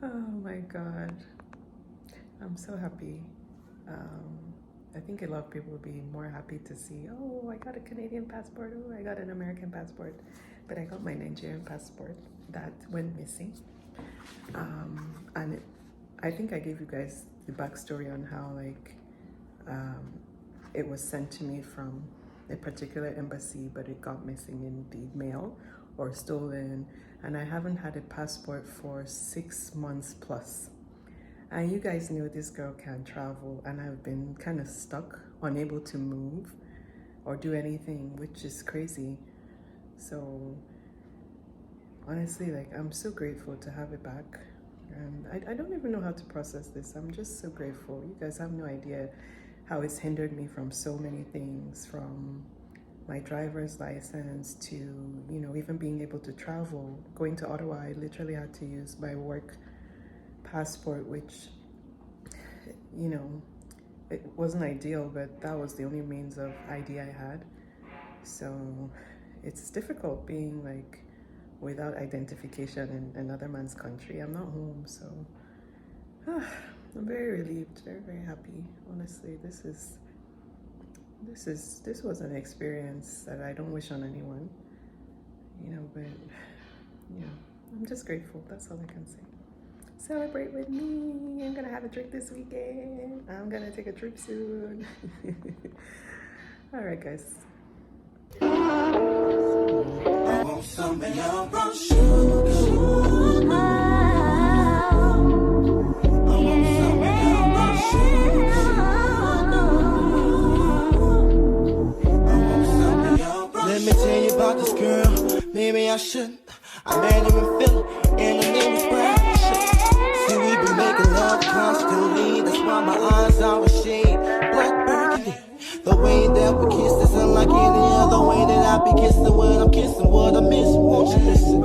Oh my God. I'm so happy. I think a lot of people would be more happy to see, oh, I got a Canadian passport, oh, I got an American passport, but I got my Nigerian passport that went missing. I think I gave you guys the backstory on how it was sent to me from a particular embassy, but it got missing in the mail or stolen, and I haven't had a passport for 6 months plus. And you guys know this girl can't travel, and I've been kind of stuck, unable to move or do anything, which is crazy. So honestly, I'm so grateful to have it back. And I don't even know how to process this. I'm just so grateful. You guys have no idea how it's hindered me from so many things, from my driver's license to, even being able to travel. Going to Ottawa, I literally had to use my work passport, which, it wasn't ideal, but that was the only means of ID I had. So it's difficult being without identification in another man's country. I'm not home, so I'm very relieved, very, very happy. Honestly, this was an experience that I don't wish on anyone, but I'm just grateful. That's all I can say. Celebrate with me. I'm gonna have a drink this weekend. I'm gonna take a trip soon. All right, guys. I want some of your brown sugar. Let me tell you about this girl. Maybe I shouldn't. I made her feel it, and her name was Bryson. See, we been making love constantly. That's why my eyes are a shade black burgundy. The way that we kiss is unlike any other way that I be kissing. What I'm kissing, what I miss. Won't you listen?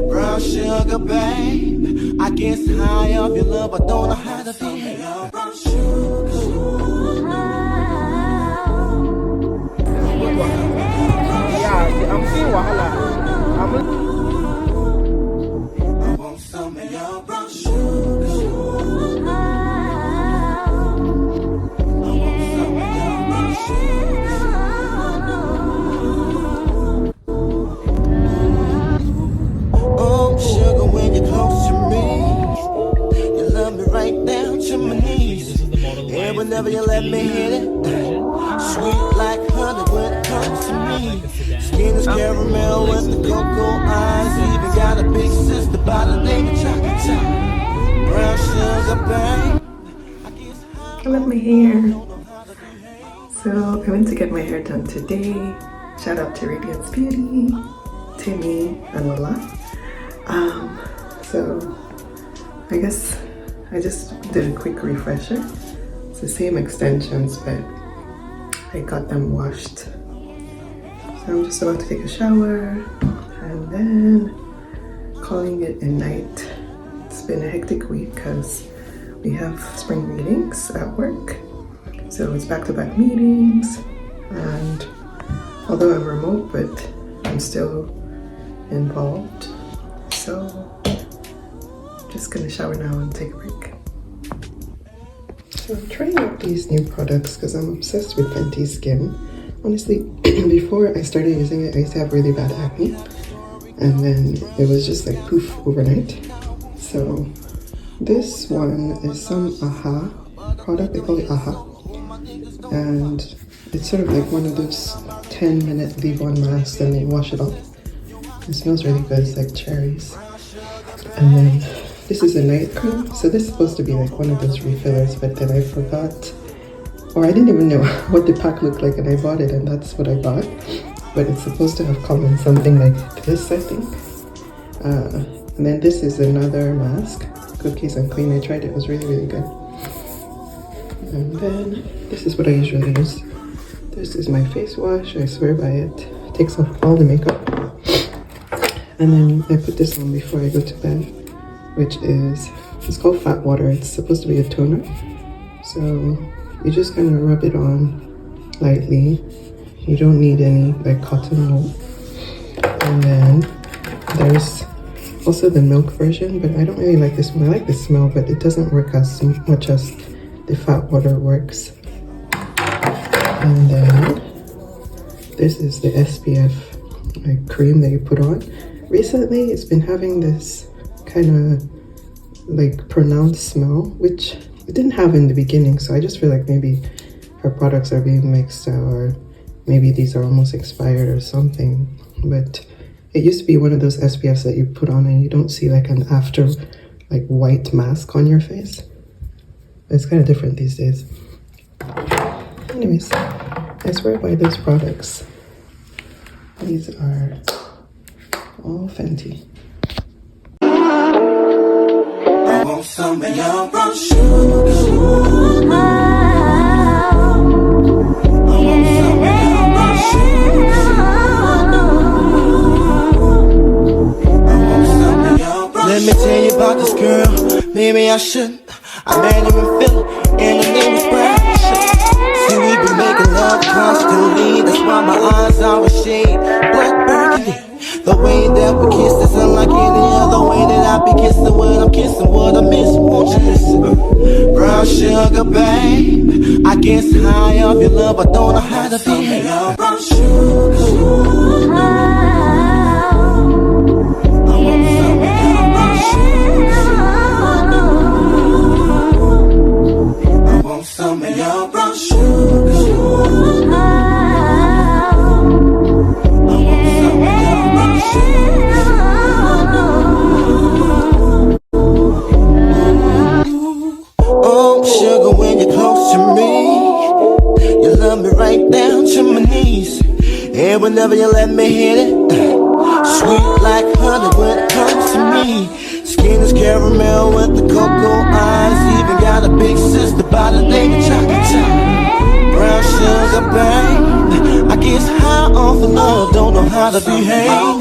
Brown sugar, babe. I guess high off your love, I don't know how to behave. Brown sugar. I'm seeing wahala. I want some of your brown sugar. I want some of your brown sugar. Oh, sugar, when you're close to me, you love me right down to my knees. And whenever you let me hit it, sweet like honey when it comes to me. Skin is caramel with the cocoa eyes. Even got a big sister by the name of 𝗘𝗗𝗠𝗢𝗡. Brown sugar, babe. I love my hair. So I went to get my hair done today. Shout out to Radiance Beauty, Timmy, and Lola. So I guess I just did a quick refresher. It's the same extensions, but I got them washed. So I'm just about to take a shower and then calling it a night. It's been a hectic week because we have spring meetings at work. So it's back-to-back meetings, and although I'm remote, but I'm still involved. So just gonna shower now and take a break. So I'm trying out these new products because I'm obsessed with Fenty Skin. Honestly, before I started using it, I used to have really bad acne, and then it was just poof overnight. So this one is some AHA product. They call it AHA, and it's sort of like one of those 10-minute leave-on masks, and they wash it off. It smells really good. It's like cherries. And then this is a night cream. So this is supposed to be like one of those refillers, but then I forgot, or I didn't even know what the pack looked like, and I bought it, and that's what I bought. But it's supposed to have come in something like this, I think. And then this is another mask, Cookies and Clean. I tried it, it was really, really good. And then this is what I usually use. This is my face wash. I swear by it. It takes off all the makeup. And then I put this on before I go to bed, which is, it's called Fat Water. It's supposed to be a toner. So you just kind of rub it on lightly. You don't need any cotton wool. And then there's also the milk version, but I don't really like this one. I like the smell, but it doesn't work as much as the fat water works. And then this is the SPF like cream that you put on. Recently, it's been having this kind of like pronounced smell, which it didn't have in the beginning. So I just feel like maybe her products are being mixed, or maybe these are almost expired or something. But it used to be one of those SPFs that you put on and you don't see like an after like white mask on your face. It's kind of different these days. Anyways, I swear by those products. These are all Fenty. I want some of your brown sugar. Let me tell you about this girl, maybe I shouldn't. I met her in Philly, and her name was Bryson. See, we been making love constantly, that's why my eyes always shade black burgundy. The way that we kiss is unlike any other way that I be kissing when I'm kissing what I miss. Won't you listen? Brown sugar, babe, I guess high off your love, I don't know how to behave. Brown sugar. Some of your brown sugar. Oh, sugar, when you're close to me, you love me right down to my knees. And whenever you let me hit it, sweet like honey when it comes to me. Skin is caramel with the cocoa eyes. Even got a big sister by the name of 𝗘𝗗𝗠𝗢𝗡. Brown sugar, babe, I guess high off of love, don't know how to behave.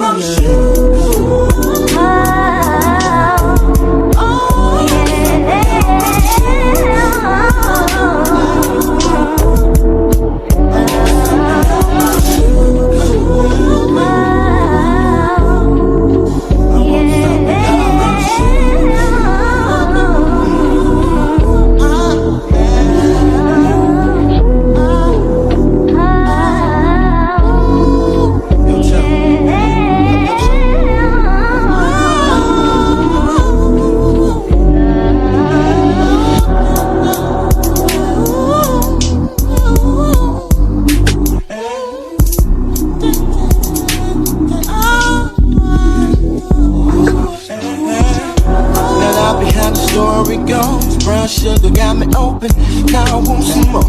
Brown sugar got me open, now I want some more.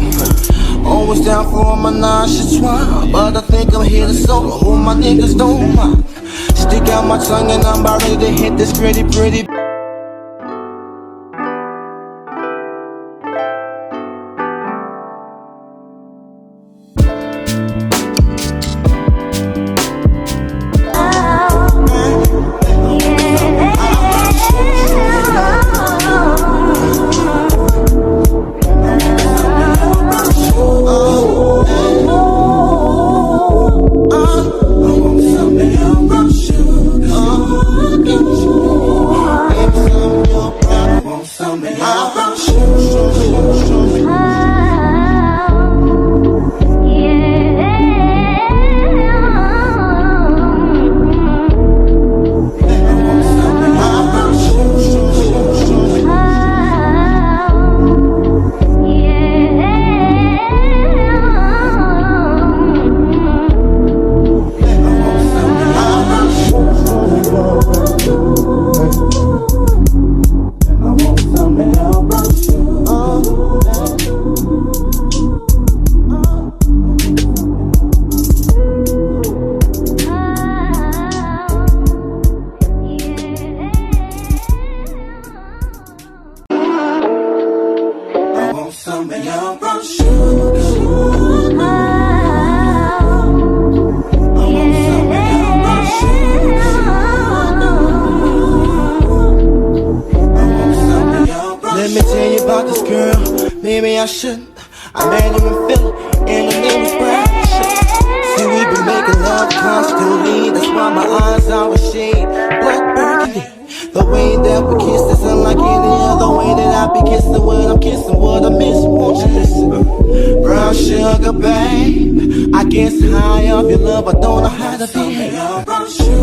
Always down for my 𝗘𝗗𝗠𝗢𝗡, but I think I'm here to solo. All my niggas don't mind. Stick out my tongue and I'm about ready to hit this pretty. Let me tell you about this girl, maybe I shouldn't. I met her in Philly, and her name was Bryson. See, we been making love constantly, that's why my eyes always shade black burgundy. baby. The way that we kiss is unlike any other way that I be kissing. What I'm kissing, what I miss, won't you listen? Brown sugar, babe. I guess high up your love, I don't know how to be. Brown sugar.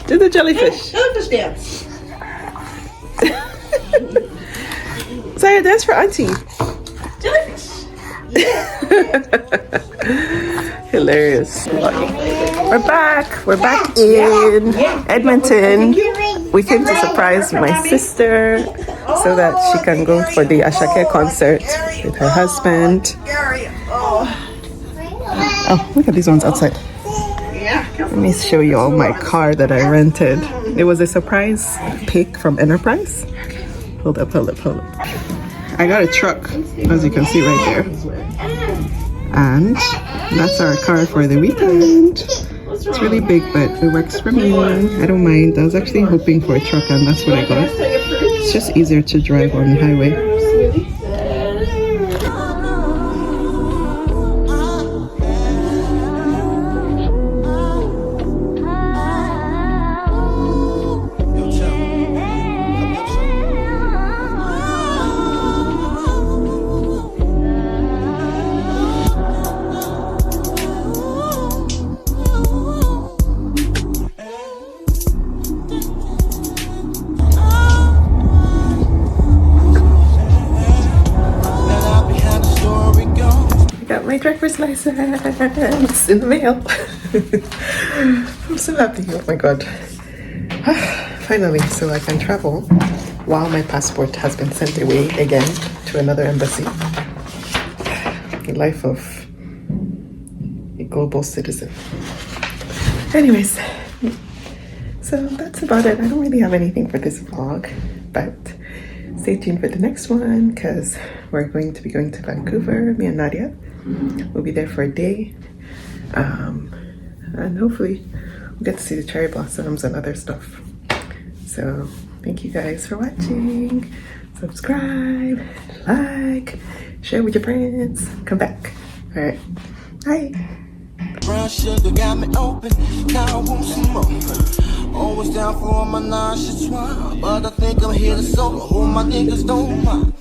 Do the jellyfish. Jellyfish dance. Zaya, dance for auntie. Jellyfish. Hilarious. We're back. We're back in Edmonton. We came to surprise my sister so that she can go for the 𝗘𝗗𝗠𝗢𝗡 concert with her husband. Oh, look at these ones outside. Let me show you all my car that I rented. It was a surprise pick from Enterprise. Hold up. I got a truck, as you can see right there. And that's our car for the weekend. It's really big, but it works for me. I don't mind. I was actually hoping for a truck, and that's what I got. It's just easier to drive on the highway. My driver's license in the mail. I'm so happy. Oh my god. Finally, so I can travel while my passport has been sent away again to another embassy. The life of a global citizen. Anyways, so that's about it. I don't really have anything for this vlog, but stay tuned for the next one because we're going to be going to Vancouver, me and Nadia. We'll be there for a day, and hopefully we'll get to see the cherry blossoms and other stuff. So thank you guys for watching. Subscribe, like, share with your friends. Come back. All right, bye. Brown sugar got me open, now I want some more. Always down for all my 𝗘𝗗𝗠𝗢𝗡, but I think I'm here to solo. All my niggas don't mind.